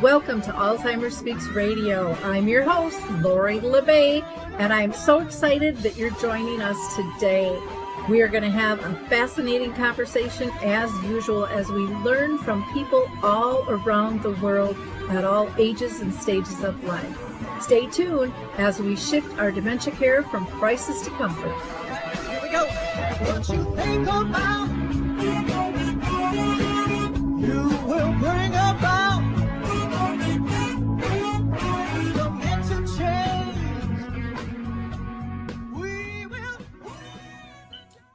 Welcome to Alzheimer Speaks Radio. I'm your host, Lori LeBay, and I'm so excited that you're joining us today. We are going to have a fascinating conversation as usual as we learn from people all around the world at all ages and stages of life. Stay tuned as we shift our dementia care from crisis to comfort. Here we go. What you think about, you will bring about dementia change. We will.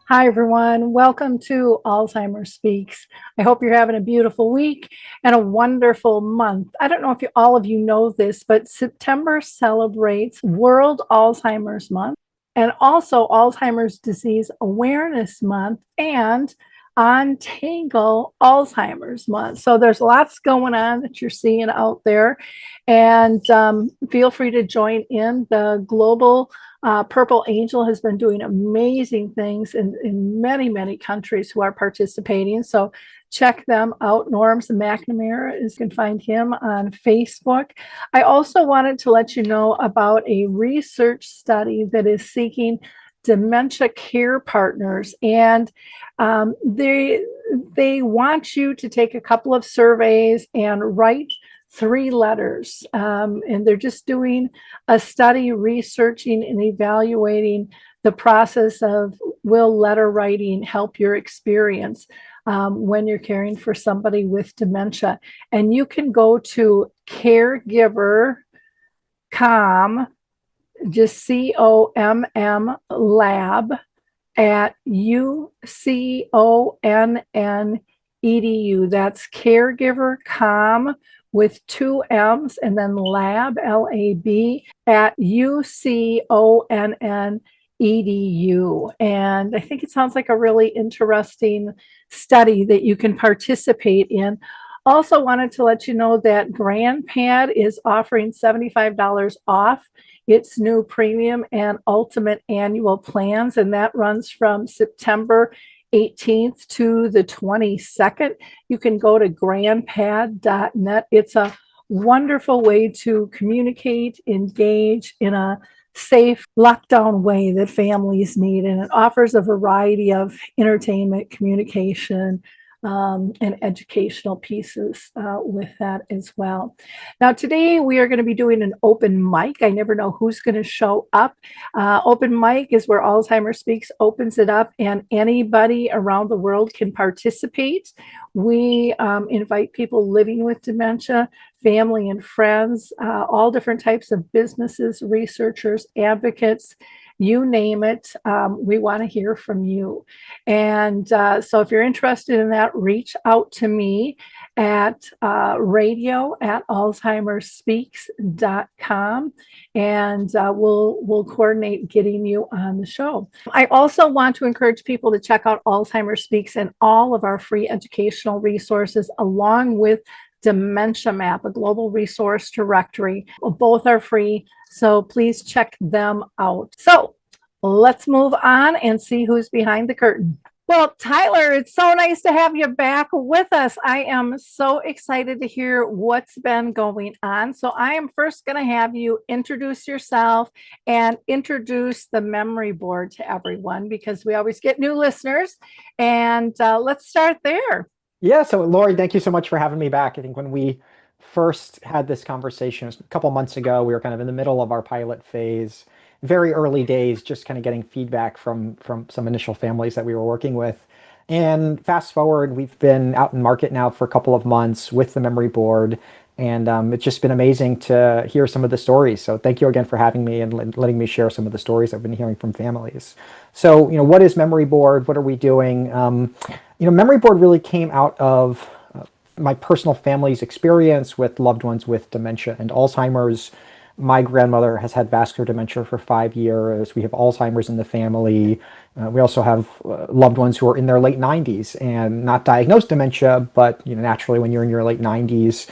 Hi, everyone. Welcome to Alzheimer Speaks. I hope you're having a beautiful week and a wonderful month. I don't know if all of you know this, but September celebrates World Alzheimer's Month and also Alzheimer's Disease Awareness Month and Ontario Alzheimer's Month. So there's lots going on that you're seeing out there. And feel free to join in. The Global Purple Angel has been doing amazing things in many, many countries who are participating. So check them out. Norms McNamara, you can find him on Facebook. I also wanted to let you know about a research study that is seeking dementia care partners, and they want you to take a couple of surveys and write 3 letters, and they're just doing a study researching and evaluating the process of will letter writing help your experience when you're caring for somebody with dementia. And you can go to caregiver.com, just COMM lab at UCONN.edu. That's caregiver.com with 2 M's and then lab, LAB, at UCONN.edu. And I think it sounds like a really interesting study that you can participate in. Also wanted to let you know that GrandPad is offering $75 off its new premium and ultimate annual plans, and that runs from September 18th to the 22nd. You can go to grandpad.net. It's a wonderful way to communicate, engage in a safe lockdown way that families need, and it offers a variety of entertainment, communication, and educational pieces with that as well. Now, today we are going to be doing an open mic. I never know who's going to show up. Open mic is where Alzheimer Speaks opens it up, and anybody around the world can participate. We invite people living with dementia, family and friends, all different types of businesses, researchers, advocates, you name it. We want to hear from you. And so if you're interested in that, reach out to me at radio@alzheimerspeaks.com, and we'll coordinate getting you on the show. I also want to encourage people to check out Alzheimer Speaks and all of our free educational resources, along with Dementia Map, a global resource directory. Both are free, so please check them out. So let's move on and see who's behind the curtain. Well, Tyler, it's so nice to have you back with us. I am so excited to hear what's been going on. So I am first going to have you introduce yourself and introduce the MemoryBoard to everyone, because we always get new listeners. And let's start there. Yeah, so Lori, thank you so much for having me back. I think when we first had this conversation a couple months ago, we were kind of in the middle of our pilot phase, very early days, just kind of getting feedback from some initial families that we were working with. And fast forward, we've been out in market now for a couple of months with the MemoryBoard, and it's just been amazing to hear some of the stories. So thank you again for having me and letting me share some of the stories I've been hearing from families. So, what is MemoryBoard? What are we doing? MemoryBoard really came out of my personal family's experience with loved ones with dementia and Alzheimer's. My grandmother has had vascular dementia for 5 years. We have Alzheimer's in the family. We also have loved ones who are in their late 90s and not diagnosed dementia, but naturally when you're in your late 90s,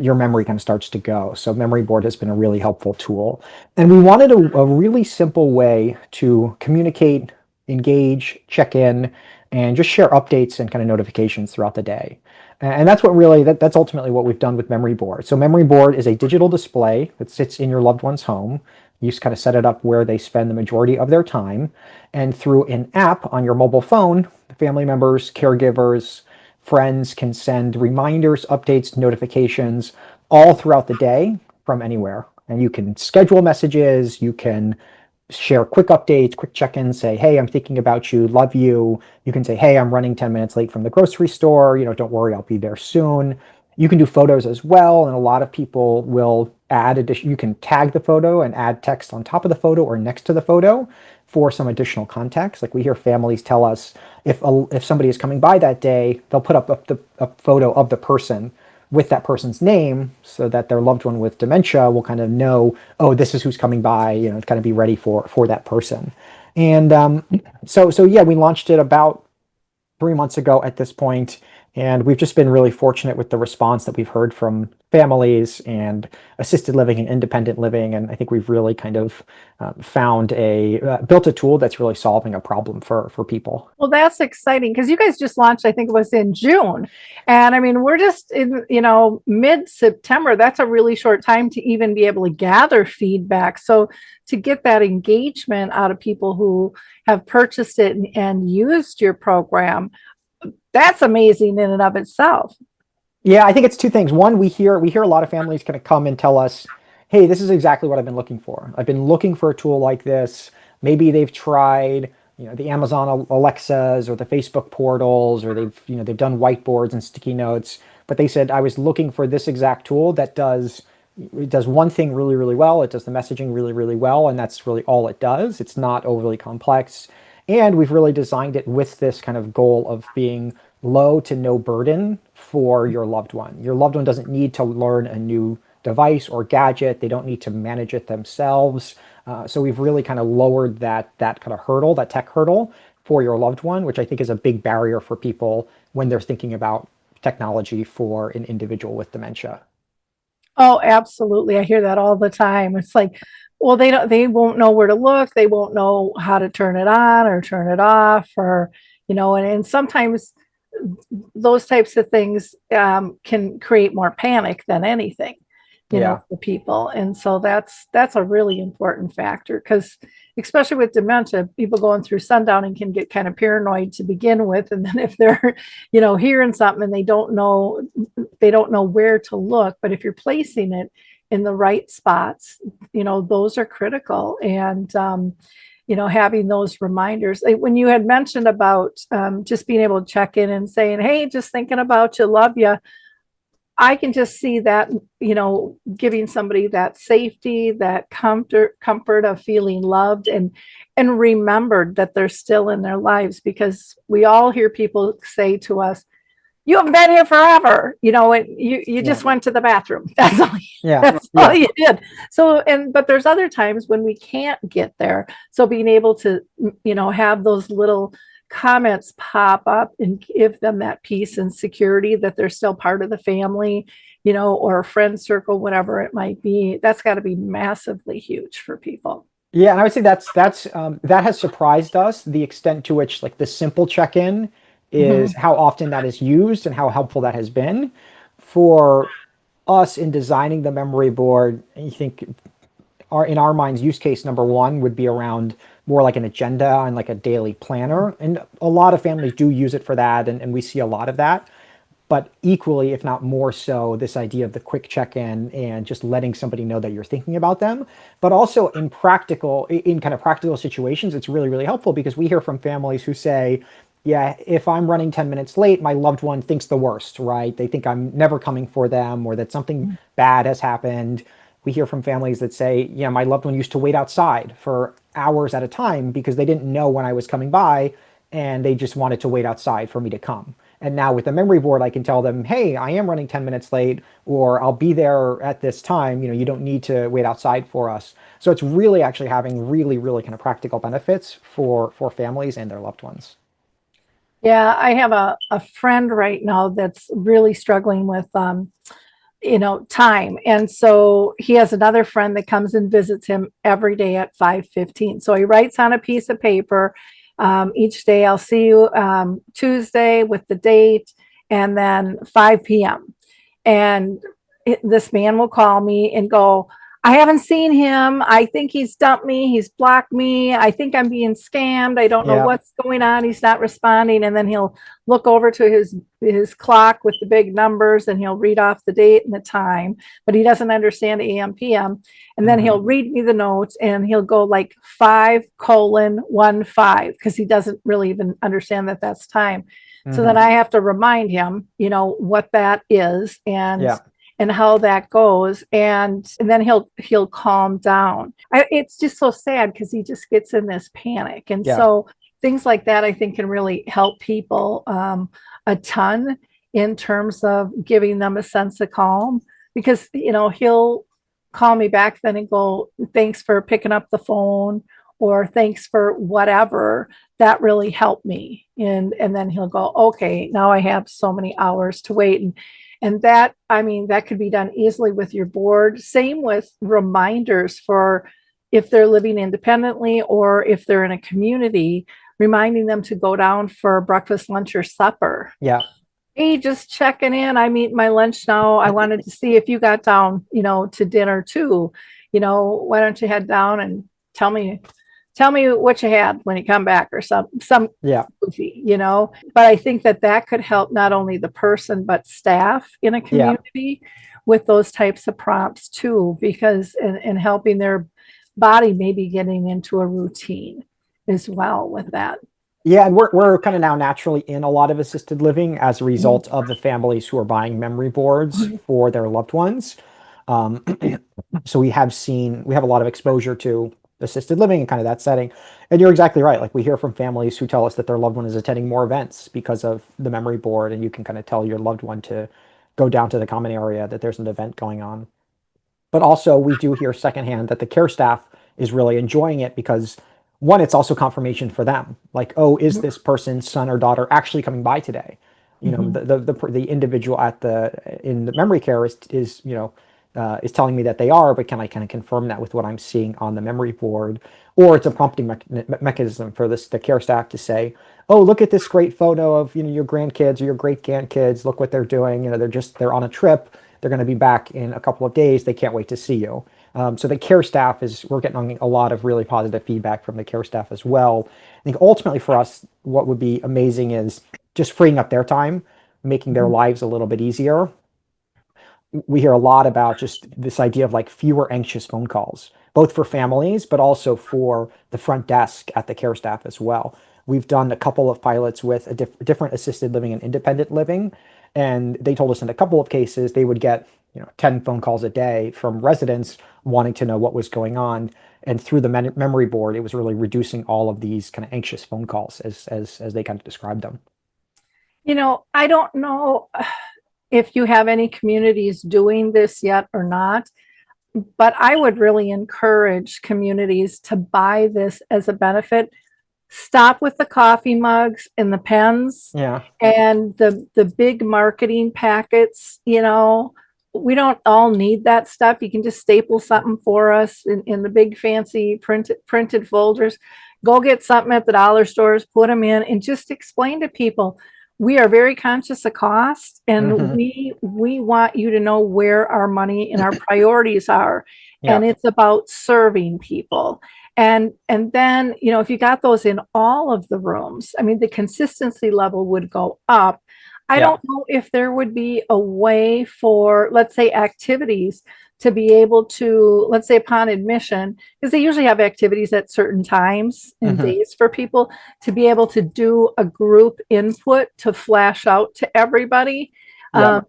your memory kind of starts to go. So MemoryBoard has been a really helpful tool. And we wanted a really simple way to communicate, engage, check in, and just share updates and kind of notifications throughout the day. And that's what really, that's ultimately what we've done with MemoryBoard. So MemoryBoard is a digital display that sits in your loved one's home. You just kind of set it up where they spend the majority of their time. And through an app on your mobile phone, family members, caregivers, friends can send reminders, updates, notifications all throughout the day from anywhere. And you can schedule messages, you can share quick updates, quick check-ins, say, hey, I'm thinking about you, love you. You can say, hey, I'm running 10 minutes late from the grocery store. Don't worry, I'll be there soon. You can do photos as well. And a lot of people will add addition. You can tag the photo and add text on top of the photo or next to the photo for some additional context. Like we hear families tell us if somebody is coming by that day, they'll put up a photo of the person with that person's name so that their loved one with dementia will kind of know, oh, this is who's coming by, kind of be ready for that person. And so yeah, we launched it about 3 months ago at this point, and we've just been really fortunate with the response that we've heard from families and assisted living and independent living. And I think we've really kind of built a tool that's really solving a problem for people. Well, that's exciting because you guys just launched, I think it was in June. And I mean, we're just in, mid-September. That's a really short time to even be able to gather feedback. So to get that engagement out of people who have purchased it and used your program, that's amazing in and of itself. Yeah, I think it's two things. One, we hear a lot of families kind of come and tell us, hey, this is exactly what I've been looking for. I've been looking for a tool like this. Maybe they've tried, the Amazon Alexas or the Facebook portals, or they've done whiteboards and sticky notes, but they said, I was looking for this exact tool that does one thing really, really well. It does the messaging really, really well, and that's really all it does. It's not overly complex. And we've really designed it with this kind of goal of being low to no burden for your loved one. Your loved one doesn't need to learn a new device or gadget. They don't need to manage it themselves. So we've really kind of lowered that kind of hurdle, that tech hurdle for your loved one, which I think is a big barrier for people when they're thinking about technology for an individual with dementia. Oh, absolutely. I hear that all the time. It's like, well, they won't know where to look. They won't know how to turn it on or turn it off, or, and sometimes those types of things can create more panic than anything, for people. And so that's a really important factor, because especially with dementia, people going through sundowning can get kind of paranoid to begin with. And then if they're, hearing something and they don't know where to look, but if you're placing it in the right spots, those are critical. And, having those reminders, like when you had mentioned about just being able to check in and saying, hey, just thinking about you, love you. I can just see that, giving somebody that safety, that comfort of feeling loved and remembered that they're still in their lives, because we all hear people say to us, you haven't been here forever, and you just went to the bathroom. That's all you did. So, but there's other times when we can't get there. So being able to, have those little comments pop up and give them that peace and security that they're still part of the family, or a friend circle, whatever it might be, that's got to be massively huge for people. Yeah, and I would say that has surprised us, the extent to which like the simple check-in is how often that is used and how helpful that has been for us in designing the memory board. I think in our minds, use case number one would be around more like an agenda and like a daily planner. And a lot of families do use it for that. And we see a lot of that. But equally, if not more so, this idea of the quick check-in and just letting somebody know that you're thinking about them. But also in kind of practical situations, it's really, really helpful, because we hear from families who say, yeah, if I'm running 10 minutes late, my loved one thinks the worst, right? They think I'm never coming for them, or that something bad has happened. We hear from families that say, yeah, my loved one used to wait outside for hours at a time because they didn't know when I was coming by, and they just wanted to wait outside for me to come. And now with the memory board, I can tell them, hey, I am running 10 minutes late, or I'll be there at this time. You don't need to wait outside for us. So it's really actually having really, really kind of practical benefits for families and their loved ones. Yeah, I have a friend right now that's really struggling with, time. And so he has another friend that comes and visits him every day at 5:15. So he writes on a piece of paper, each day, I'll see you Tuesday, with the date. and then 5 p.m. And this man will call me and go, I haven't seen him. I think he's dumped me. He's blocked me. I think I'm being scammed. I don't know Yeah. what's going on. He's not responding. And then he'll look over to his clock with the big numbers and he'll read off the date and the time, but he doesn't understand AM, PM. And then he'll read me the notes and he'll go like 5:15 because he doesn't really even understand that that's time. So then I have to remind him, what that is and how that goes, and then he'll calm down. It's just so sad because he just gets in this panic, and so things like that I think can really help people a ton in terms of giving them a sense of calm, because he'll call me back then and go, thanks for picking up the phone, or thanks for whatever, that really helped me. And then he'll go, okay, now I have so many hours to wait. And that, that could be done easily with your board. Same with reminders for if they're living independently or if they're in a community, reminding them to go down for breakfast, lunch, or supper. Yeah. Hey, just checking in. I'm eating my lunch now. I wanted to see if you got down, to dinner too. Why don't you head down and tell me what you had when you come back, or some goofy, but I think that could help not only the person, but staff in a community with those types of prompts too, because in helping their body maybe getting into a routine as well with that. Yeah, and we're kind of now naturally in a lot of assisted living as a result of the families who are buying memory boards for their loved ones. So we have a lot of exposure to assisted living and kind of that setting. And you're exactly right. Like, we hear from families who tell us that their loved one is attending more events because of the memory board, and you can kind of tell your loved one to go down to the common area, that there's an event going on. But also we do hear secondhand that the care staff is really enjoying it because, one, it's also confirmation for them. Like, oh, is this person's son or daughter actually coming by today? The individual in the memory care is telling me that they are, but can I kind of confirm that with what I'm seeing on the memory board? Or it's a prompting mechanism for the care staff to say, oh, look at this great photo of your grandkids or your great grandkids. Look what they're doing. They're on a trip. They're going to be back in a couple of days. They can't wait to see you. So the care staff we're getting a lot of really positive feedback from the care staff as well. I think ultimately for us, what would be amazing is just freeing up their time, making their lives a little bit easier. We hear a lot about just this idea of like fewer anxious phone calls, both for families, but also for the front desk at the care staff as well. We've done a couple of pilots with different assisted living and independent living, and they told us in a couple of cases they would get 10 phone calls a day from residents wanting to know what was going on. And through the memory board, it was really reducing all of these kind of anxious phone calls as they kind of described them. I don't know if you have any communities doing this yet or not, but I would really encourage communities to buy this as a benefit. Stop with the coffee mugs and the pens and the big marketing packets. We don't all need that stuff. You can just staple something for us in the big fancy printed folders. Go get something at the dollar stores, put them in, and just explain to people, we are very conscious of cost, and we want you to know where our money and our priorities are. And it's about serving people. And then, if you got those in all of the rooms, the consistency level would go up. I don't know if there would be a way for, let's say, activities to be able to, let's say upon admission, because they usually have activities at certain times and days for people to be able to do a group input to flash out to everybody.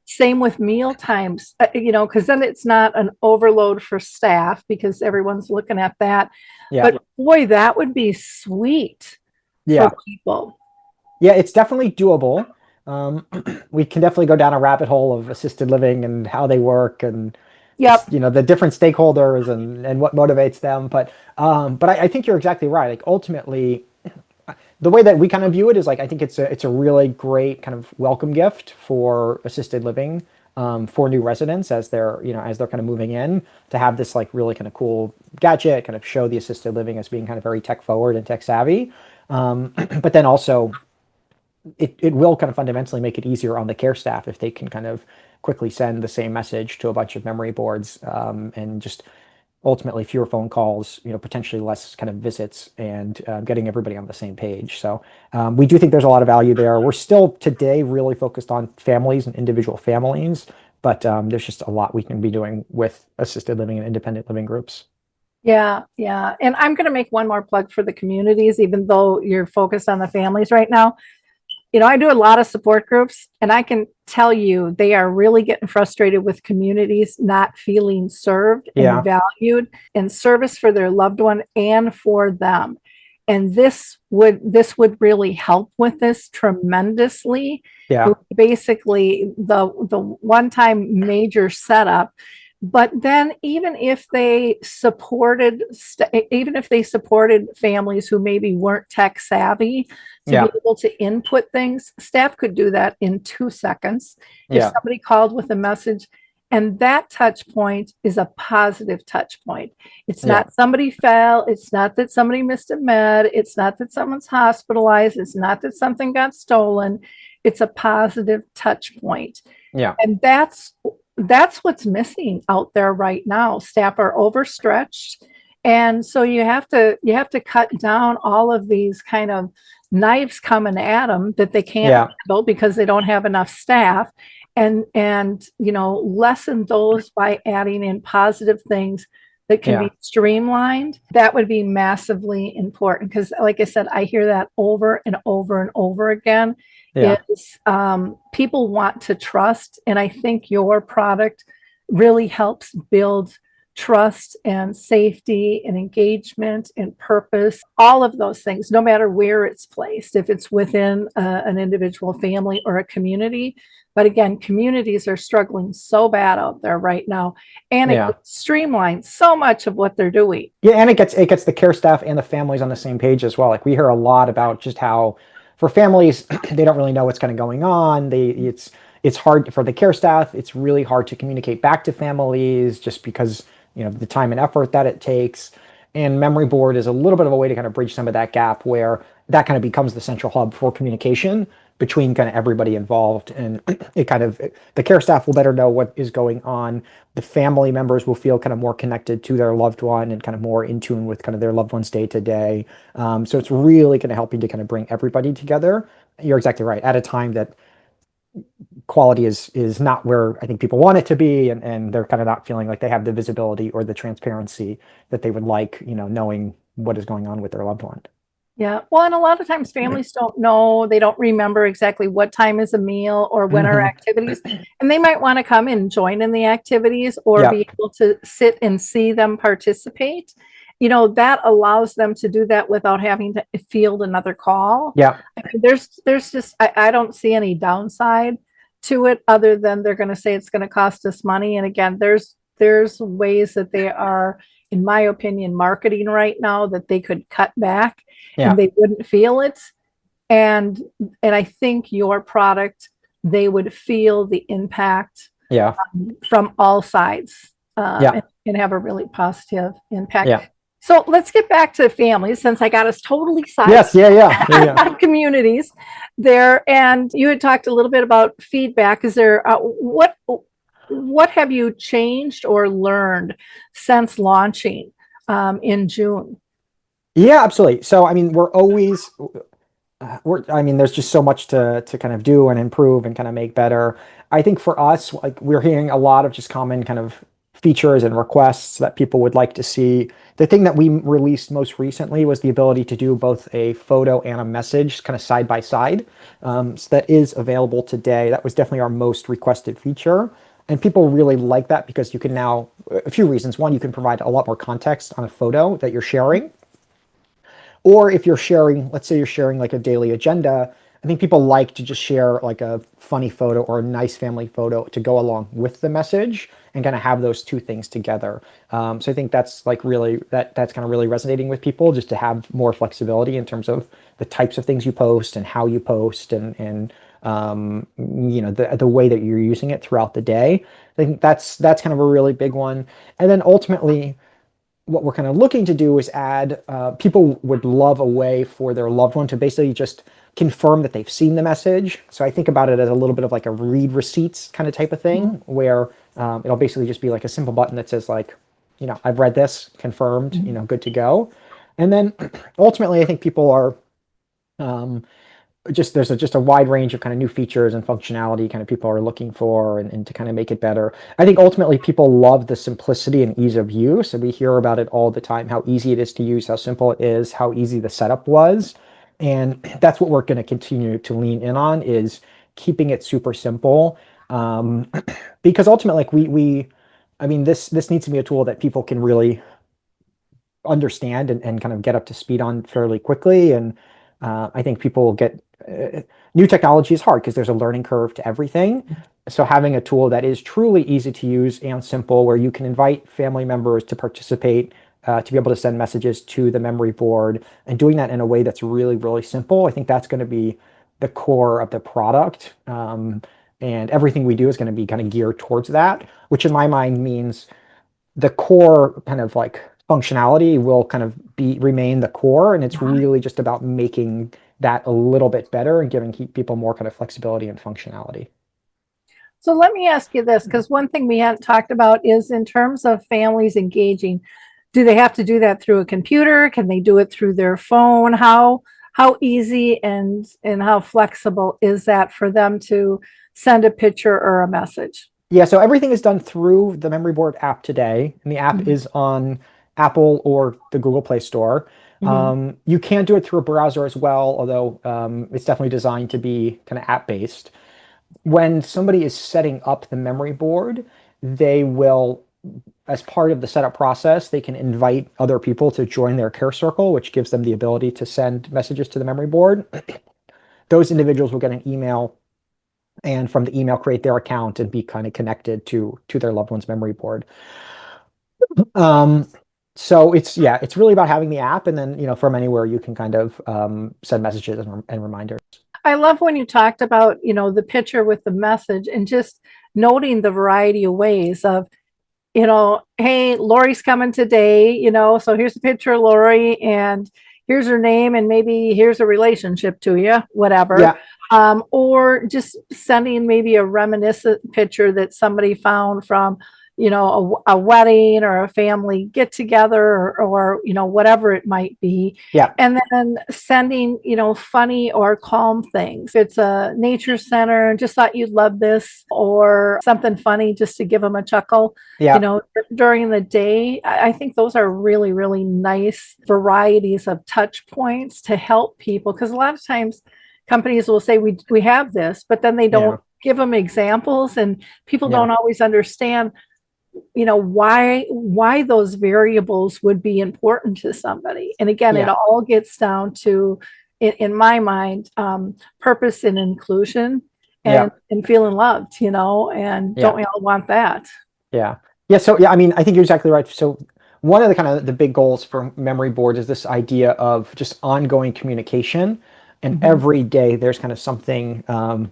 Same with meal times, because then it's not an overload for staff because everyone's looking at that. But boy, that would be sweet for people. Yeah, it's definitely doable. We can definitely go down a rabbit hole of assisted living and how they work and the different stakeholders and what motivates them. But I think you're exactly right. Like, ultimately, the way that we kind of view it is like, I think it's a really great kind of welcome gift for assisted living for new residents as they're kind of moving in, to have this like really kind of cool gadget, kind of show the assisted living as being kind of very tech forward and tech savvy. But then also, it will kind of fundamentally make it easier on the care staff if they can kind of quickly send the same message to a bunch of memory boards, and just ultimately fewer phone calls, potentially less kind of visits, and getting everybody on the same page. So we do think there's a lot of value there. We're still today really focused on families and individual families, but there's just a lot we can be doing with assisted living and independent living groups. Yeah, yeah. And I'm going to make one more plug for the communities, even though you're focused on the families right now. I do a lot of support groups, and I can tell you they are really getting frustrated with communities not feeling served and valued and service for their loved one and for them. And this would really help with this tremendously. Yeah. Basically, the one-time major setup. But then even if they supported families who maybe weren't tech savvy to be able to input things, staff could do that in 2 seconds. If somebody called with a message, and that touch point is a positive touch point. It's not somebody fell. It's not that somebody missed a med. It's not that someone's hospitalized. It's not that something got stolen. It's a positive touch point. Yeah. And that's what's missing out there right now. Staff are overstretched. And so you have to cut down all of these kind of knives coming at them that they can't handle because they don't have enough staff, and lessen those by adding in positive things that can be streamlined. That would be massively important, because like I said, I hear that over and over and over again. Is people want to trust, and I think your product really helps build trust and safety and engagement and purpose, all of those things, no matter where it's placed, if it's within an individual family or a community. But again, communities are struggling so bad out there right now, and it streamlines so much of what they're doing. Yeah, and it gets the care staff and the families on the same page as well. Like, we hear a lot about just how for families, they don't really know what's kind of going on. It's hard for the care staff. It's really hard to communicate back to families just because the time and effort that it takes. And MemoryBoard is a little bit of a way to kind of bridge some of that gap, where that kind of becomes the central hub for communication between kind of everybody involved. And the care staff will better know what is going on. The family members will feel kind of more connected to their loved one and kind of more in tune with kind of their loved one's day to day. So it's really going to help you to kind of bring everybody together. You're exactly right. At a time that quality is not where I think people want it to be, and they're kind of not feeling like they have the visibility or the transparency that they would like, knowing what is going on with their loved one. Yeah. Well, and a lot of times families don't know, they don't remember exactly what time is a meal or when are activities, and they might want to come and join in the activities or be able to sit and see them participate. That allows them to do that without having to field another call. Yeah. I mean, there's just, I don't see any downside to it, other than they're going to say it's going to cost us money. And again, there's ways that they are, in my opinion, marketing right now that they could cut back and they wouldn't feel it. And I think your product, they would feel the impact from all sides, and have a really positive impact. Yeah. So let's get back to families, since I got us totally sidetracked. Yes, yeah. Communities there, and you had talked a little bit about feedback. Is there what have you changed or learned since launching in June? Yeah, absolutely. So I mean, there's just so much to kind of do and improve and kind of make better. I think for us, like, we're hearing a lot of just common kind of features and requests that people would like to see. The thing that we released most recently was the ability to do both a photo and a message kind of side by side. So that is available today. That was definitely our most requested feature. And people really like that because you can now, a few reasons. One, you can provide a lot more context on a photo that you're sharing. Or if you're sharing, let's say you're sharing like a daily agenda, I think people like to just share like a funny photo or a nice family photo to go along with the message and kind of have those two things together. So I think that's like really, that's kind of really resonating with people, just to have more flexibility in terms of the types of things you post and how you post and the way that you're using it throughout the day. I think that's kind of a really big one. And then ultimately, what we're kind of looking to do is add, people would love a way for their loved one to basically just confirm that they've seen the message. So I think about it as a little bit of like a read receipts kind of type of thing, where it'll basically just be like a simple button that says like, I've read this, confirmed, good to go. And then ultimately, I think people are there's just a wide range of kind of new features and functionality kind of people are looking for, and to kind of make it better. I think ultimately people love the simplicity and ease of use, and we hear about it all the time, how easy it is to use, how simple it is, how easy the setup was. And that's what we're going to continue to lean in on, is keeping it super simple. Because ultimately, like I mean, this needs to be a tool that people can really understand and kind of get up to speed on fairly quickly. And I think people will get new technology is hard because there's a learning curve to everything. So having a tool that is truly easy to use and simple, where you can invite family members to participate, to be able to send messages to the memory board, and doing that in a way that's really, really simple, I think that's going to be the core of the product. And everything we do is going to be kind of geared towards that, which in my mind means the core kind of like functionality will kind of remain the core, and it's really just about making that a little bit better and giving people more kind of flexibility and functionality. So let me ask you this, because one thing we hadn't talked about is in terms of families engaging, do they have to do that through a computer? Can they do it through their phone? How easy and how flexible is that for them to send a picture or a message? Yeah, so everything is done through the MemoryBoard app today, and the app is on Apple or the Google Play Store. You can do it through a browser as well, although it's definitely designed to be kind of app-based. When somebody is setting up the MemoryBoard, they will, as part of the setup process, they can invite other people to join their care circle, which gives them the ability to send messages to the MemoryBoard. Those individuals will get an email, and from the email create their account and be kind of connected to their loved one's MemoryBoard. So it's really about having the app, and then from anywhere you can kind of send messages and reminders. I love when you talked about the picture with the message, and just noting the variety of ways of hey, Lori's coming today, so here's a picture of Lori, and here's her name, and maybe here's a relationship to you, whatever. Yeah. Or just sending maybe a reminiscent picture that somebody found from, a wedding or a family get together, or whatever it might be. Yeah. And then sending, funny or calm things. If it's a nature center, just thought you'd love this, or something funny just to give them a chuckle. Yeah. During the day. I think those are really, really nice varieties of touch points to help people, because a lot of times companies will say we have this, but then they don't give them examples, and people don't always understand why those variables would be important to somebody. And again, it all gets down to, in my mind, purpose and inclusion, and feeling loved, and don't we all want that? So I mean, I think you're exactly right. So one of the kind of the big goals for MemoryBoard is this idea of just ongoing communication, and every day there's kind of something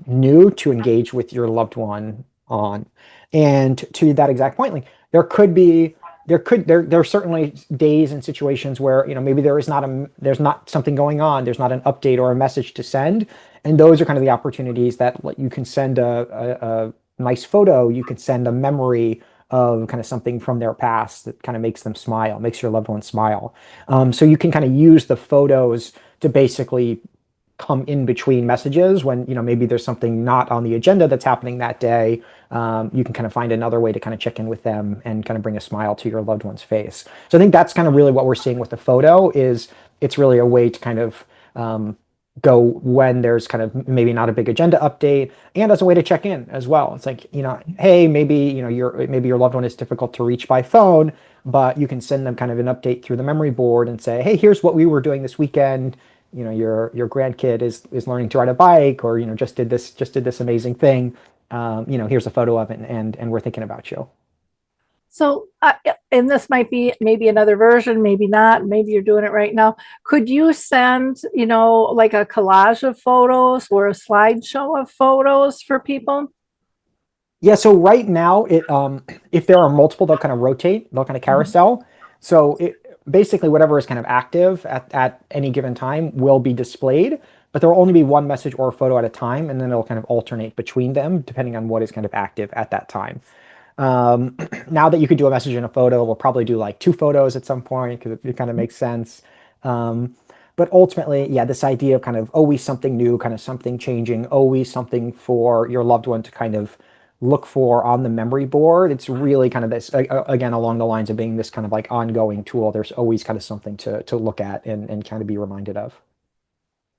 new to engage with your loved one on. And to that exact point, like there are certainly days and situations where maybe there's not something going on, there's not an update or a message to send, and those are kind of the opportunities that you can send a nice photo, you can send a memory of kind of something from their past that kind of makes them smile, makes your loved one smile. So you can kind of use the photos to basically come in between messages when maybe there's something not on the agenda that's happening that day. You can kind of find another way to kind of check in with them and kind of bring a smile to your loved one's face. So I think that's kind of really what we're seeing with the photo, is it's really a way to kind of go when there's kind of maybe not a big agenda update, and as a way to check in as well. It's like, hey, maybe your loved one is difficult to reach by phone, but you can send them kind of an update through the MemoryBoard and say, hey, here's what we were doing this weekend. Your grandkid is learning to ride a bike, or just did this amazing thing. Here's a photo of it, and we're thinking about you. So, and this might be maybe another version, maybe not, maybe you're doing it right now. Could you send, like a collage of photos or a slideshow of photos for people? Yeah, so right now, if there are multiple, they'll kind of rotate, they'll kind of carousel. So basically whatever is kind of active at any given time will be displayed, but there will only be one message or photo at a time, and then it'll kind of alternate between them depending on what is kind of active at that time. Now that you could do a message and a photo, we'll probably do like 2 photos at some point because it kind of makes sense. But ultimately, yeah, this idea of kind of always something new, kind of something changing, always something for your loved one to kind of look for on the memory board. It's really kind of this, again, along the lines of being this kind of like ongoing tool. There's always kind of something to look at and kind of be reminded of.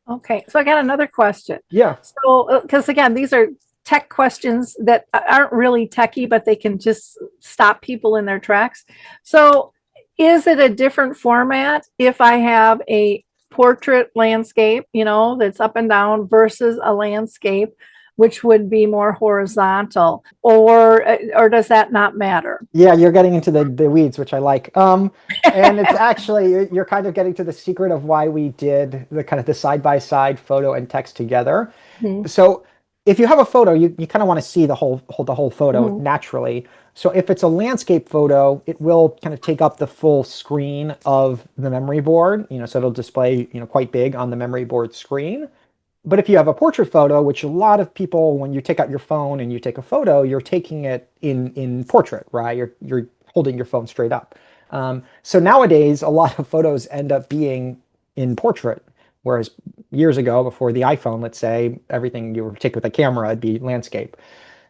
Okay, so I got another question. Yeah. So, because again, these are tech questions that aren't really techy, but they can just stop people in their tracks. So, is it a different format if I have a portrait landscape, that's up and down versus a landscape, which would be more horizontal, or does that not matter? Yeah, you're getting into the weeds, which I like. And it's actually, you're kind of getting to the secret of why we did the kind of the side-by-side photo and text together. Mhm. So if you have a photo, you kind of want to see the whole photo Mhm. naturally. So if it's a landscape photo, it will kind of take up the full screen of the memory board, so it'll display, quite big on the memory board screen. But if you have a portrait photo, which a lot of people, when you take out your phone and you take a photo, you're taking it in portrait, right? You're holding your phone straight up. So nowadays, a lot of photos end up being in portrait, whereas years ago, before the iPhone, let's say, everything you would take with a camera, it'd be landscape.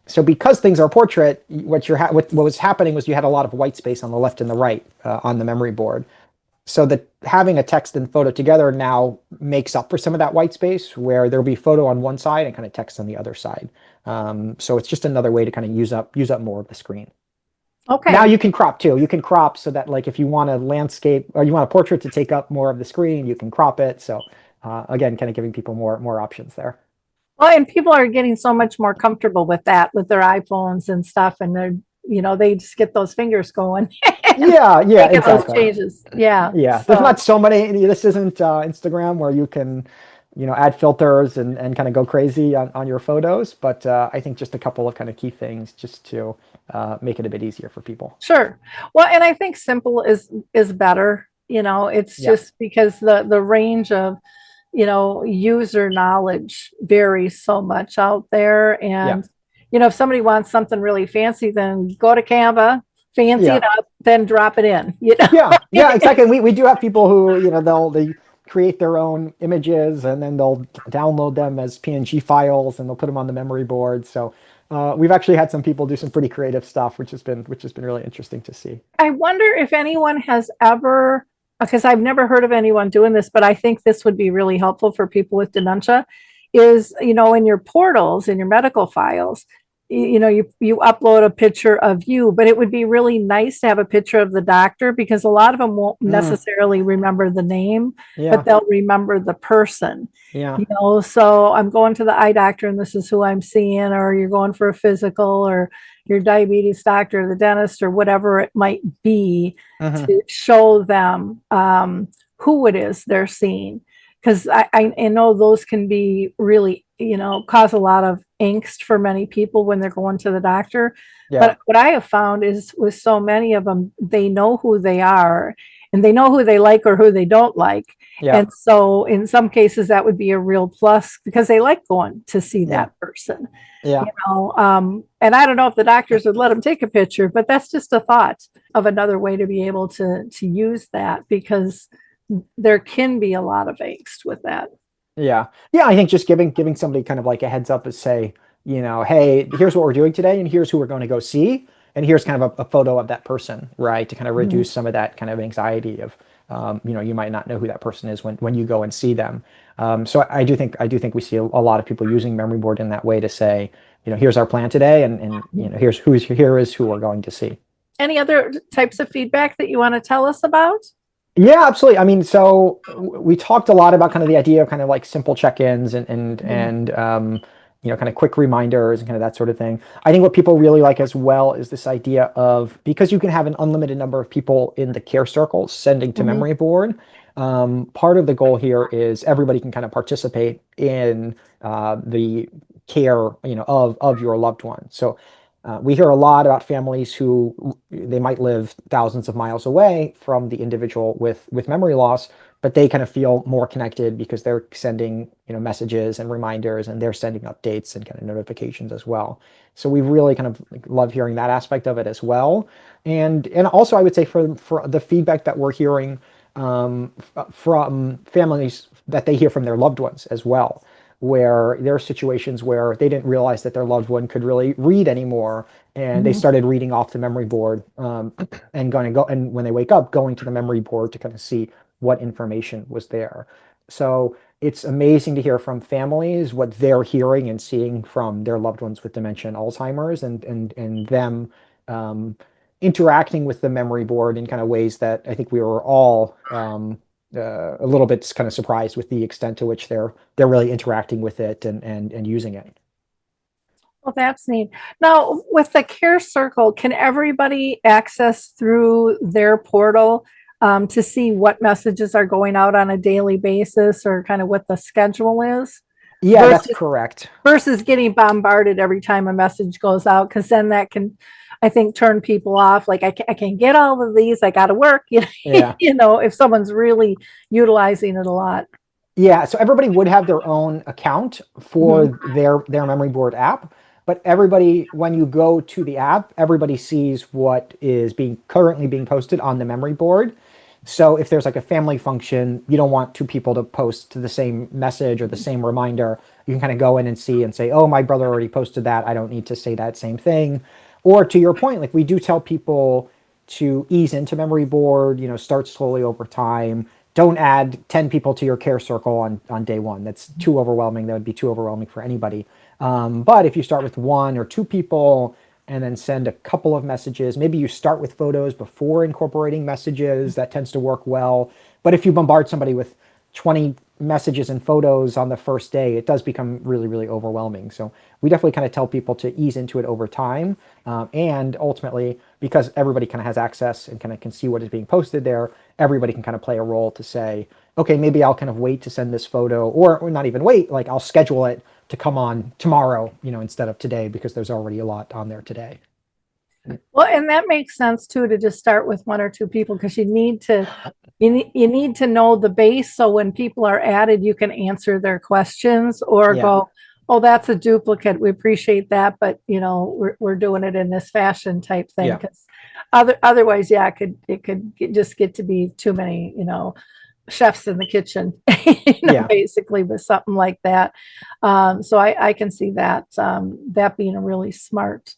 So because things are portrait, what was happening was you had a lot of white space on the left and the right on the memory board. So that having a text and photo together now makes up for some of that white space, where there'll be photo on one side and kind of text on the other side. So it's just another way to kind of use up more of the screen. Okay. Now you can crop too. You can crop so that, like, if you want a landscape or you want a portrait to take up more of the screen, you can crop it. So again, kind of giving people more options there. Well, and people are getting so much more comfortable with that with their iPhones and stuff, and they just get those fingers going. Yeah, Making those exactly. changes. Yeah. Yeah, there's not so many. This isn't Instagram where you can, add filters and kind of go crazy on your photos. But I think just a couple of kind of key things just to make it a bit easier for people. Sure. Well, and I think simple is better. It's Yeah. just because the range of user knowledge varies so much out there. Yeah. And, if somebody wants something really fancy, then go to Canva, fancy Yeah. it up, then drop it in. Yeah, exactly. And we do have people who, they create their own images and then they'll download them as PNG files and they'll put them on the memory board. So we've actually had some people do some pretty creative stuff, which has been really interesting to see. I wonder if anyone has ever, because I've never heard of anyone doing this, but I think this would be really helpful for people with dementia, is, in your portals, in your medical files, you upload a picture of you, but it would be really nice to have a picture of the doctor, because a lot of them won't necessarily remember the name, Yeah. but they'll remember the person. Yeah. So I'm going to the eye doctor and this is who I'm seeing, or you're going for a physical, or your diabetes doctor, or the dentist, or whatever it might be, to show them who it is they're seeing. Because I know those can be really, cause a lot of angst for many people when they're going to the doctor. Yeah. But what I have found is, with so many of them, they know who they are and they know who they like or who they don't like. Yeah. And so in some cases that would be a real plus, because they like going to see that person. Yeah. And I don't know if the doctors would let them take a picture, but that's just a thought of another way to be able to use that, because there can be a lot of angst with that. Yeah. I think just giving somebody kind of like a heads up is, say, hey, here's what we're doing today, and here's who we're going to go see, and here's kind of a photo of that person, right? To kind of reduce some of that kind of anxiety of, you might not know who that person is when you go and see them. So I do think we see a lot of people using MemoryBoard in that way to say, here's our plan today, and here is who we're going to see. Any other types of feedback that you want to tell us about? Yeah, absolutely. I mean, so we talked a lot about kind of the idea of kind of like simple check-ins and kind of quick reminders and kind of that sort of thing. I think what people really like as well is this idea of, because you can have an unlimited number of people in the care circles sending to MemoryBoard. Part of the goal here is everybody can kind of participate in the care, of your loved one. So We hear a lot about families who they might live thousands of miles away from the individual with memory loss, but they kind of feel more connected because they're sending, messages and reminders, and they're sending updates and kind of notifications as well. So we really kind of love hearing that aspect of it as well. And also I would say for the feedback that we're hearing from families that they hear from their loved ones as well, where there are situations where they didn't realize that their loved one could really read anymore, and they started reading off the memory board, and and when they wake up, going to the memory board to kind of see what information was there. So it's amazing to hear from families what they're hearing and seeing from their loved ones with dementia and Alzheimer's, and them interacting with the memory board in kind of ways that I think we were all a little bit kind of surprised with the extent to which they're really interacting with it and using it. Well, that's neat. Now, with the Care Circle, can everybody access through their portal to see what messages are going out on a daily basis, or kind of what the schedule is? Yeah, that's correct. Versus getting bombarded every time a message goes out, because then that can, I think, turn people off. Like, I can't get all of these. I got to work. Yeah. If someone's really utilizing it a lot. Yeah, so everybody would have their own account for their memory board app, but everybody, when you go to the app, everybody sees what is currently being posted on the memory board. So if there's like a family function, you don't want two people to post to the same message or the same reminder. You can kind of go in and see and say, oh, my brother already posted that. I don't need to say that same thing. Or to your point, like we do tell people to ease into memory board, start slowly over time. Don't add 10 people to your care circle on day one. That's too overwhelming. That would be too overwhelming for anybody. But if you start with 1 or 2 people and then send a couple of messages, maybe you start with photos before incorporating messages, that tends to work well. But if you bombard somebody with 20 messages and photos on the first day, it does become really, really overwhelming. So we definitely kind of tell people to ease into it over time. And ultimately, because everybody kind of has access and kind of can see what is being posted there, everybody can kind of play a role to say, okay, maybe I'll kind of wait to send this photo, or not even wait, like I'll schedule it to come on tomorrow, instead of today, because there's already a lot on there today. Well, and that makes sense too, to just start with 1 or 2 people, because you need to know the base. So when people are added, you can answer their questions or go, oh, that's a duplicate. We appreciate that, but we're doing it in this fashion type thing. Because otherwise, it could just get to be too many, chefs in the kitchen, basically, with something like that. So I can see that that being a really smart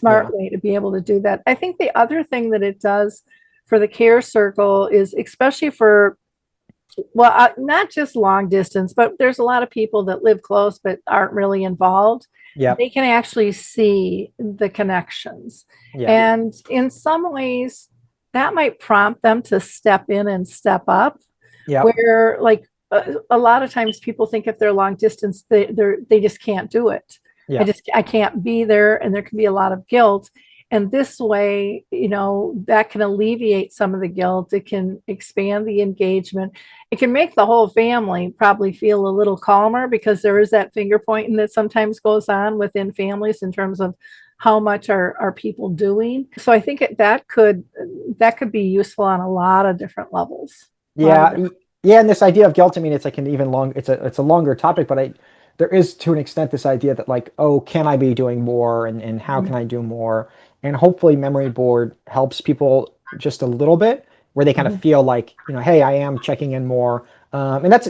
way to be able to do that. I think the other thing that it does for the Care Circle is, especially for, not just long distance, but there's a lot of people that live close but aren't really involved. They can actually see the connections. And in some ways, that might prompt them to step in and step up. Where, like, a lot of times people think if they're long distance, they just can't do it. I can't be there, and there can be a lot of guilt. And this way, that can alleviate some of the guilt. It can expand the engagement. It can make the whole family probably feel a little calmer, because there is that finger pointing that sometimes goes on within families in terms of how much are people doing. So I think that could be useful on a lot of different levels. Yeah, and this idea of guilt, I mean, it's like it's a longer topic, but there is, to an extent, this idea that, like, oh, can I be doing more, and how can I do more? And hopefully memory board helps people just a little bit, where they kind of feel like, hey, I am checking in more. And this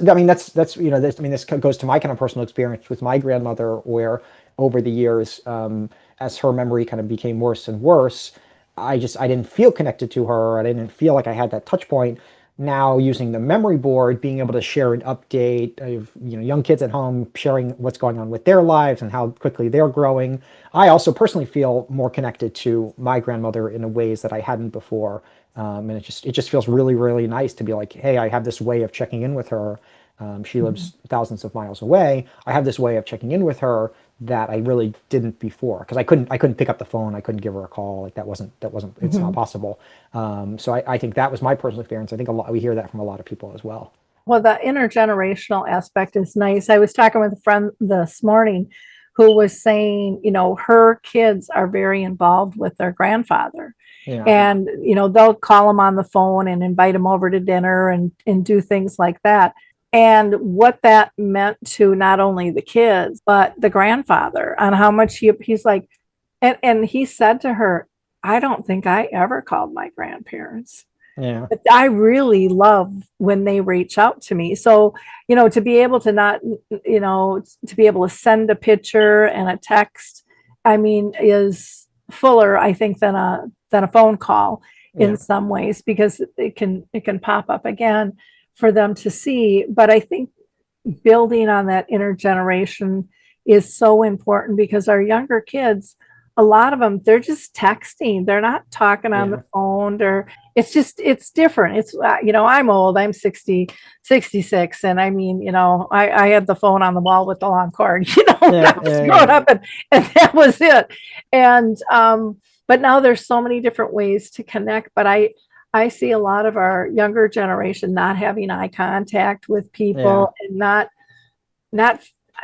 goes to my kind of personal experience with my grandmother, where over the years, as her memory kind of became worse and worse, I didn't feel connected to her. I didn't feel like I had that touch point. Now, using the memory board, being able to share an update of young kids at home, sharing what's going on with their lives and how quickly they're growing, I also personally feel more connected to my grandmother in ways that I hadn't before. And it just feels really, really nice to be like, hey, I have this way of checking in with her. She lives thousands of miles away. I have this way of checking in with her that I really didn't before, because I couldn't pick up the phone. I couldn't give her a call. Like that wasn't it's not possible. So I think that was my personal experience. I think we hear that from a lot of people as well. Well, the intergenerational aspect is nice. I was talking with a friend this morning who was saying, her kids are very involved with their grandfather. Yeah. And, they'll call him on the phone and invite him over to dinner and do things like that. And what that meant to not only the kids, but the grandfather, on how much he's like, and he said to her, I don't think I ever called my grandparents. Yeah. But I really love when they reach out to me. So, to be able to not, to be able to send a picture and a text, I mean, is fuller, I think, than a phone call in some ways, because it can pop up again for them to see. But I think building on that intergeneration is so important, because our younger kids, a lot of them, they're just texting. They're not talking on the phone, or it's different. It's, I'm old, I'm 66. And I mean, I had the phone on the wall with the long cord, I was growing up, and that was it. And, but now there's so many different ways to connect, but I see a lot of our younger generation not having eye contact with people, and not,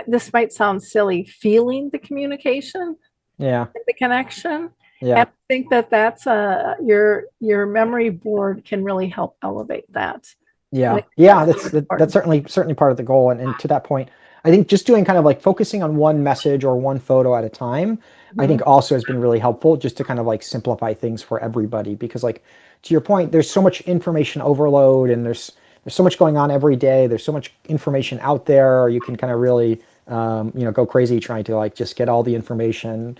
this might sound silly, feeling the communication, the connection. And I think that's your memory board can really help elevate that. That's certainly part of the goal. And to that point, I think just doing kind of like focusing on one message or one photo at a time, I think also has been really helpful, just to kind of like simplify things for everybody. Because, like, to your point, there's so much information overload, and there's so much going on every day. There's so much information out there. You can kind of really, go crazy trying to like just get all the information,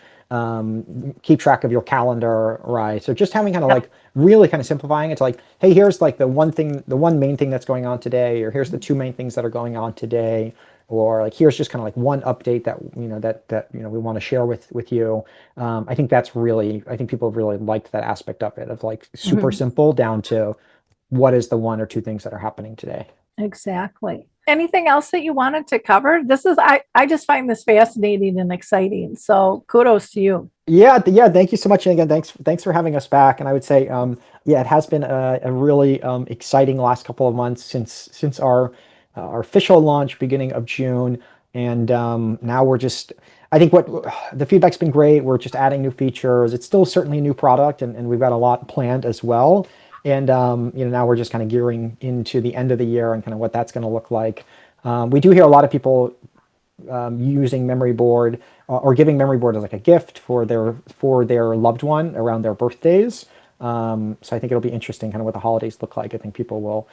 keep track of your calendar, right? So just having kind of like really kind of simplifying it to like, hey, here's like the one main thing that's going on today, or here's the two main things that are going on today, or like here's just kind of like one update that we want to share with you. I think people have really liked that aspect of it, of like super simple down to what is the one or two things that are happening today. Exactly. Anything else that you wanted to cover? I just find this fascinating and exciting. So kudos to you. Yeah. Thank you so much. And again, thanks for having us back. And I would say, it has been a really exciting last couple of months since our official launch beginning of June. And now I think what the feedback's been great. We're just adding new features. It's still certainly a new product, and we've got a lot planned as well. And now we're just kind of gearing into the end of the year and kind of what that's going to look like. We do hear a lot of people using MemoryBoard or giving MemoryBoard as like a gift for their loved one around their birthdays. So I think it'll be interesting kind of what the holidays look like. I think people will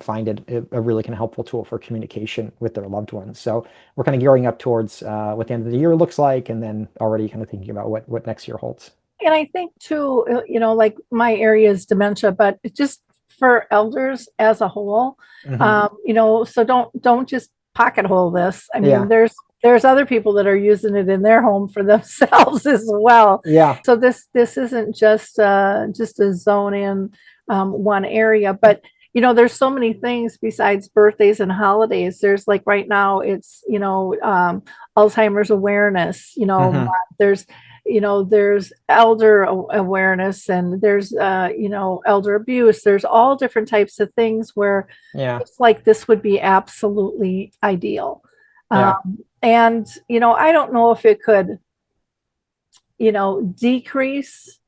find it a really kind of helpful tool for communication with their loved ones. So we're kind of gearing up towards what the end of the year looks like, and then already kind of thinking about what next year holds. And I think too, like my area is dementia, but just for elders as a whole, so don't just pocket hole this. I mean, there's other people that are using it in their home for themselves as well. Yeah. So this isn't just a zone in one area, but there's so many things besides birthdays and holidays. There's like right now it's Alzheimer's awareness. There's elder awareness, and there's elder abuse. There's all different types of things where it's like this would be absolutely ideal. And I don't know if it could decrease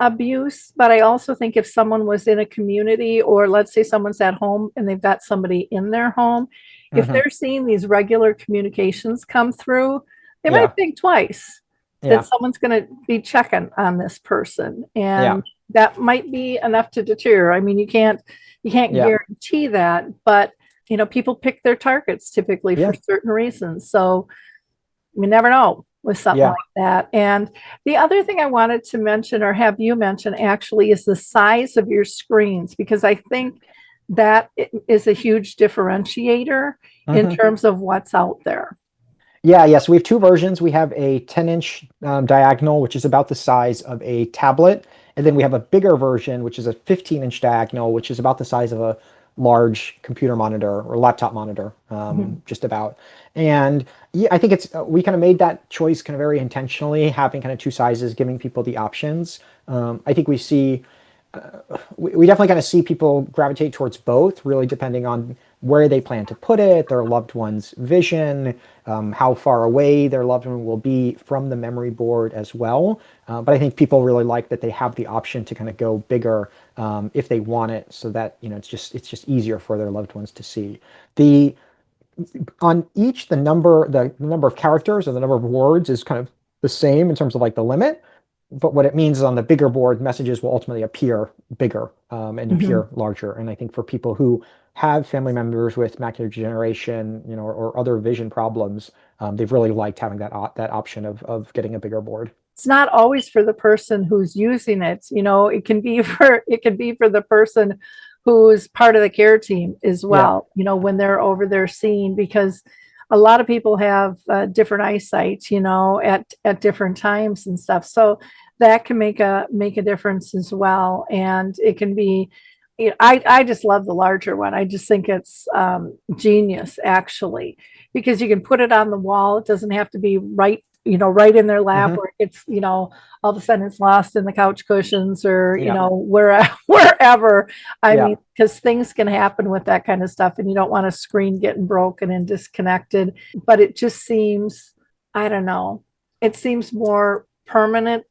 abuse, but I also think if someone was in a community, or let's say someone's at home and they've got somebody in their home, if they're seeing these regular communications come through, they might think twice that someone's going to be checking on this person, and that might be enough to deter. I mean, you can't guarantee that, but people pick their targets typically for certain reasons. So you never know with something like that. And the other thing I wanted to mention, or have you mention actually, is the size of your screens, because I think that is a huge differentiator in terms of what's out there. So we have two versions. We have a 10-inch diagonal, which is about the size of a tablet. And then we have a bigger version, which is a 15-inch diagonal, which is about the size of a large computer monitor or laptop monitor, just about. And I think we kind of made that choice kind of very intentionally, having kind of two sizes, giving people the options. I think we definitely kind of see people gravitate towards both, really depending on where they plan to put it, their loved one's vision, how far away their loved one will be from the memory board as well. But I think people really like that they have the option to kind of go bigger if they want it, so that it's just easier for their loved ones to see. The on each, the number of characters or the number of words is kind of the same in terms of like the limit. But what it means is on the bigger board, messages will ultimately appear bigger and appear larger. And I think for people who have family members with macular degeneration, or other vision problems, they've really liked having that option of getting a bigger board. It's not always for the person who's using it. It can be for the person who's part of the care team as well. When they're over there seeing, because a lot of people have different eyesight, at different times and stuff. So that can make a difference as well. And it can be, I just love the larger one. I just think it's genius, actually, because you can put it on the wall. It doesn't have to be right in their lap where it's, all of a sudden it's lost in the couch cushions or, wherever. I mean, because things can happen with that kind of stuff, and you don't want a screen getting broken and disconnected. But it just seems, I don't know, it seems more permanent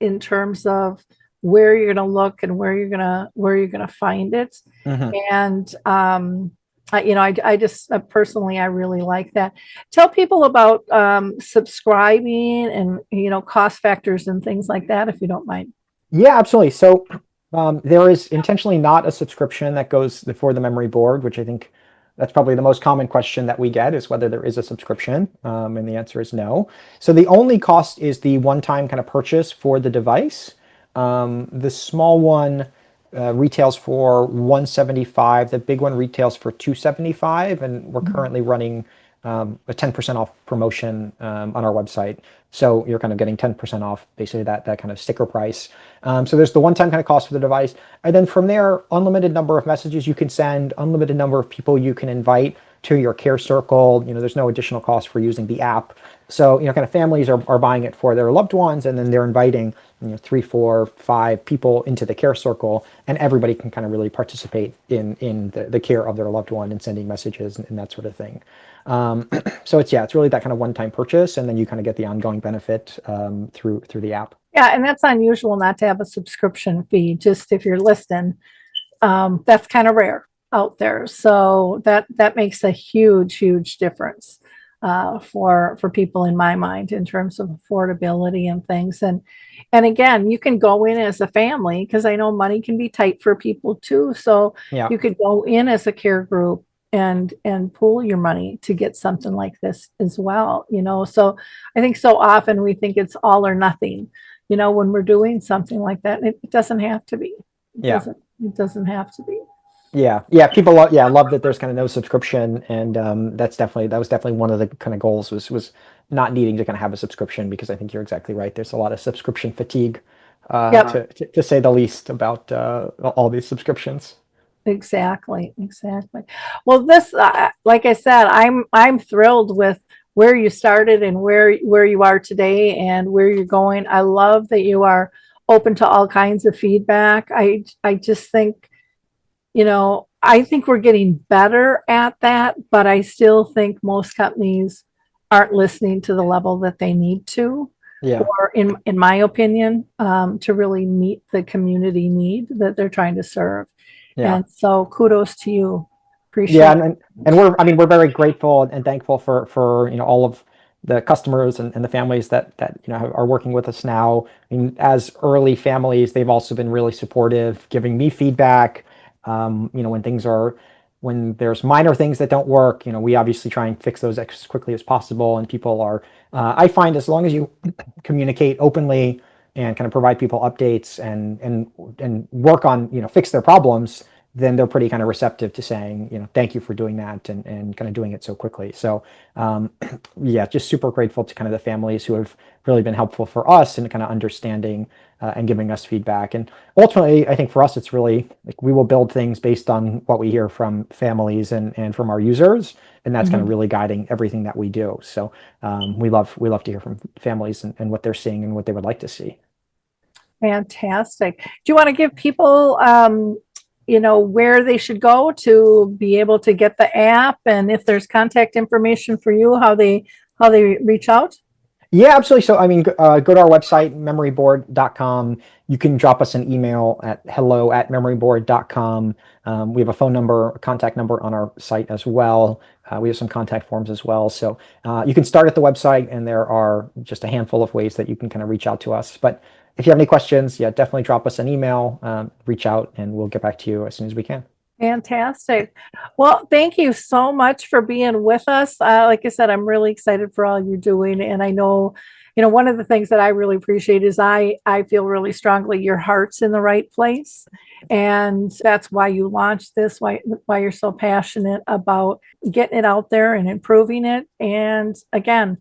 in terms of where you're going to look and where you're going to find it. And, I just personally, I really like that. Tell people about subscribing and, cost factors and things like that, if you don't mind. Yeah, absolutely. So there is intentionally not a subscription that goes for the memory board, which I think that's probably the most common question that we get, is whether there is a subscription. And the answer is no. So the only cost is the one-time kind of purchase for the device. The small one retails for $175. The big one retails for $275, and we're currently running a 10% off promotion on our website. So you're kind of getting 10% off, basically that kind of sticker price. So there's the one-time kind of cost for the device, and then from there, unlimited number of messages you can send, unlimited number of people you can invite to your care circle. There's no additional cost for using the app. So kind of families are buying it for their loved ones, and then they're inviting 3, 4, 5 people into the care circle, and everybody can kind of really participate in the care of their loved one and sending messages and that sort of thing. So it's really that kind of one-time purchase, and then you kind of get the ongoing benefit through the app. Yeah, and that's unusual not to have a subscription fee. Just if you're listening, that's kind of rare out there. So that makes a huge difference for people, in my mind, in terms of affordability and things. And again, you can go in as a family, because I know money can be tight for people too. So you could go in as a care group and pool your money to get something like this as well. So I think so often we think it's all or nothing, when we're doing something like that. It doesn't have to be. It doesn't have to be. Yeah. People love that there's kind of no subscription, and that was definitely one of the kind of goals was not needing to kind of have a subscription, because I think you're exactly right. There's a lot of subscription fatigue, to say the least, about all these subscriptions. Exactly. Well, this, like I said, I'm thrilled with where you started and where you are today and where you're going. I love that you are open to all kinds of feedback. I just think, I think we're getting better at that, but I still think most companies aren't listening to the level that they need to. Or in my opinion, to really meet the community need that they're trying to serve. And so kudos to you. Appreciate it. And we're very grateful and thankful for all of the customers and the families that are working with us now. I mean, as early families, they've also been really supportive, giving me feedback. When there's minor things that don't work, we obviously try and fix those as quickly as possible. And people are, I find, as long as you communicate openly and kind of provide people updates and work on, fix their problems, then they're pretty kind of receptive to saying, thank you for doing that, and kind of doing it so quickly. So just super grateful to kind of the families who have really been helpful for us and kind of understanding and giving us feedback. And ultimately, I think for us, it's really like we will build things based on what we hear from families and from our users. And that's kind of really guiding everything that we do. So we love to hear from families and what they're seeing and what they would like to see. Fantastic. Do you want to give people, where they should go to be able to get the app, and if there's contact information for you, how they reach out? Yeah, absolutely. So, I mean, go to our website, memoryboard.com. You can drop us an email at hello@memoryboard.com. We have a phone number, a contact number on our site as well. We have some contact forms as well. So you can start at the website, and there are just a handful of ways that you can kind of reach out to us. But if you have any questions, yeah, definitely drop us an email, reach out, and we'll get back to you as soon as we can. Fantastic. Well, thank you so much for being with us. Like I said, I'm really excited for all you're doing. And I know, one of the things that I really appreciate is I feel really strongly your heart's in the right place. And that's why you launched this, why you're so passionate about getting it out there and improving it. And again,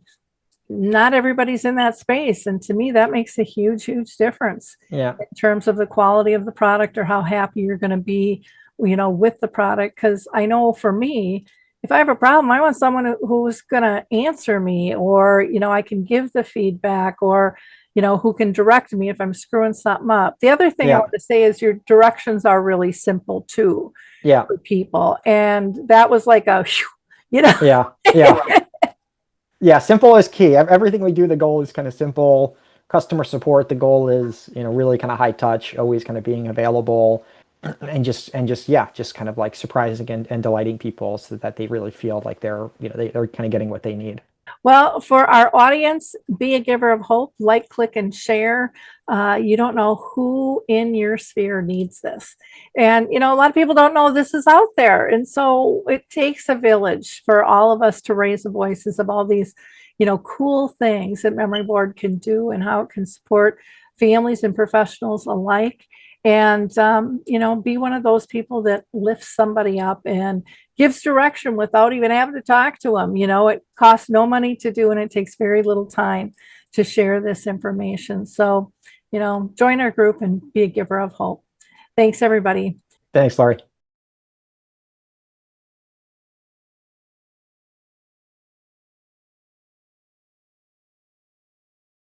not everybody's in that space. And to me, that makes a huge, huge difference Yeah. in terms of the quality of the product or how happy you're going to be with the product. Because I know for me, if I have a problem, I want someone who's going to answer me, or I can give the feedback, or who can direct me if I'm screwing something up. The other thing I want to say is your directions are really simple too, for people, and that was like a yeah, simple is key. Everything we do, the goal is kind of simple. Customer support, the goal is really kind of high touch, always kind of being available, and just kind of like surprising and delighting people, so that they really feel like they're kind of getting what they need. Well, for our audience, be a giver of hope, like, click, and share. You don't know who in your sphere needs this. And, a lot of people don't know this is out there. And so it takes a village for all of us to raise the voices of all these, cool things that MemoryBoard can do, and how it can support families and professionals alike. And, be one of those people that lifts somebody up and gives direction without even having to talk to them. It costs no money to do, and it takes very little time to share this information. So, join our group and be a giver of hope. Thanks, everybody. Thanks, Laurie.